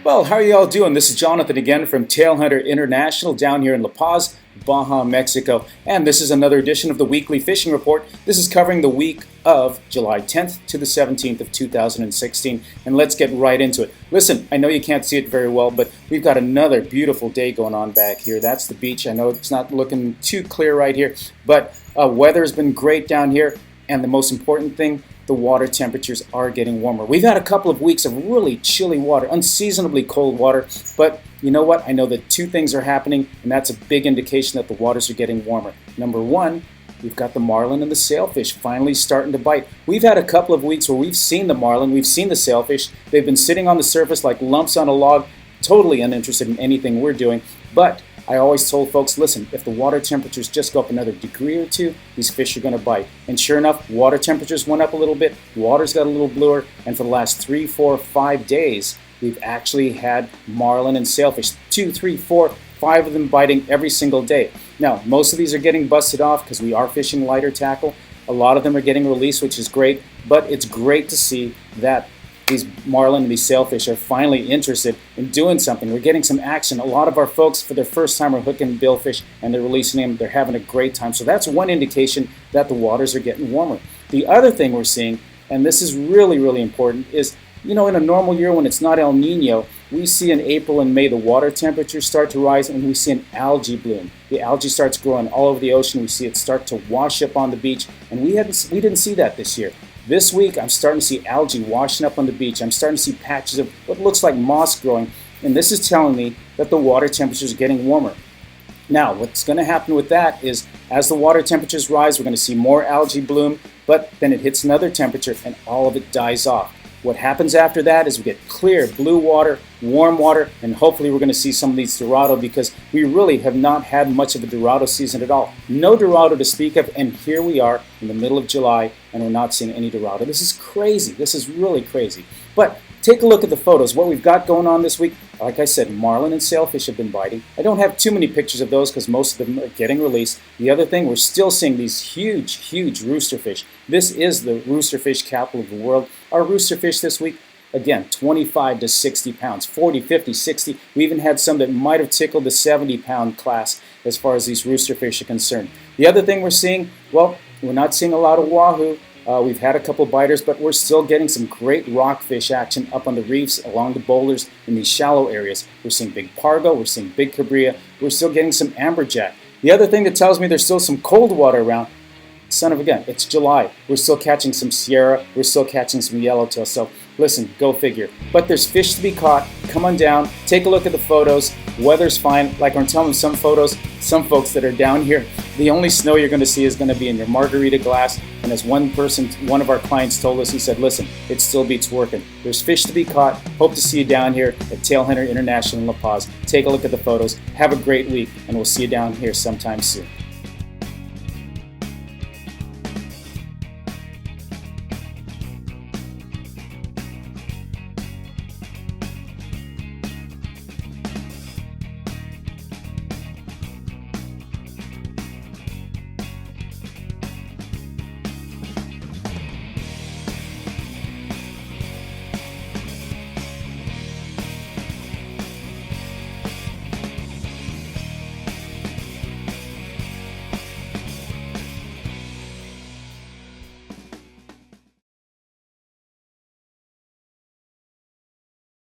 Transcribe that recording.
Well, how are you all doing? This is Jonathan again from Tailhunter International down here in La Paz, Baja, Mexico. And this is another edition of the Weekly Fishing Report. This is covering the week of July 10th to the 17th of 2016. And let's get right into it. Listen, I know you can't see it very well, but we've got another beautiful day going on back here. That's the beach. I know it's not looking too clear right here, but weather's been great down here. And the most important thing, the water temperatures are getting warmer. We've had a couple of weeks of really chilly water, unseasonably cold water, but you know what? I know that two things are happening, and that's a big indication that the waters are getting warmer. Number one, we've got the marlin and the sailfish finally starting to bite. We've had a couple of weeks where we've seen the marlin, we've seen the sailfish. They've been sitting on the surface like lumps on a log, totally uninterested in anything we're doing, but I always told folks, listen, if the water temperatures just go up another degree or two, these fish are going to bite. And sure enough, water temperatures went up a little bit, water's got a little bluer, and for the last 3, 4, 5 days, we've actually had marlin and sailfish, 2, 3, 4, 5 of them biting every single day. Now, most of these are getting busted off because we are fishing lighter tackle. A lot of them are getting released, which is great, but it's great to see that these marlin and these sailfish are finally interested in doing something. We're getting some action. A lot of our folks, for their first time, are hooking billfish and they're releasing them. They're having a great time. So that's one indication that the waters are getting warmer. The other thing we're seeing, and this is really, really important, is, you know, in a normal year when it's not El Nino, we see in April and May the water temperatures start to rise and we see an algae bloom. The algae starts growing all over the ocean. We see it start to wash up on the beach, and we didn't see that this year. This week, I'm starting to see algae washing up on the beach. I'm starting to see patches of what looks like moss growing, and this is telling me that the water temperatures are getting warmer. Now, what's going to happen with that is as the water temperatures rise, we're going to see more algae bloom, but then it hits another temperature and all of it dies off. What happens after that is we get clear blue water, warm water, and hopefully we're going to see some of these Dorado, because we really have not had much of a Dorado season at all. No Dorado to speak of, and here we are in the middle of July and we're not seeing any Dorado. This is crazy. This is really crazy. But take a look at the photos. What we've got going on this week, like I said, marlin and sailfish have been biting. I don't have too many pictures of those because most of them are getting released. The other thing, we're still seeing these huge, huge roosterfish. This is the roosterfish capital of the world. Our roosterfish this week, again, 25 to 60 pounds, 40, 50, 60. We even had some that might have tickled the 70-pound class as far as these roosterfish are concerned. The other thing we're seeing, well, we're not seeing a lot of wahoo. We've had a couple biters, but we're still getting some great rockfish action up on the reefs, along the boulders, in these shallow areas. We're seeing big pargo, we're seeing big cabria, we're still getting some amberjack. The other thing that tells me there's still some cold water around, son of a gun, it's July. We're still catching some Sierra, we're still catching some yellowtail, so listen, go figure. But there's fish to be caught. Come on down, take a look at the photos. Weather's fine. Like I'm telling some photos, some folks that are down here, the only snow you're going to see is going to be in your margarita glass. And as one of our clients told us, he said, listen, it still beats working. There's fish to be caught. Hope to see you down here at Tailhunter International in La Paz. Take a look at the photos. Have a great week, and we'll see you down here sometime soon.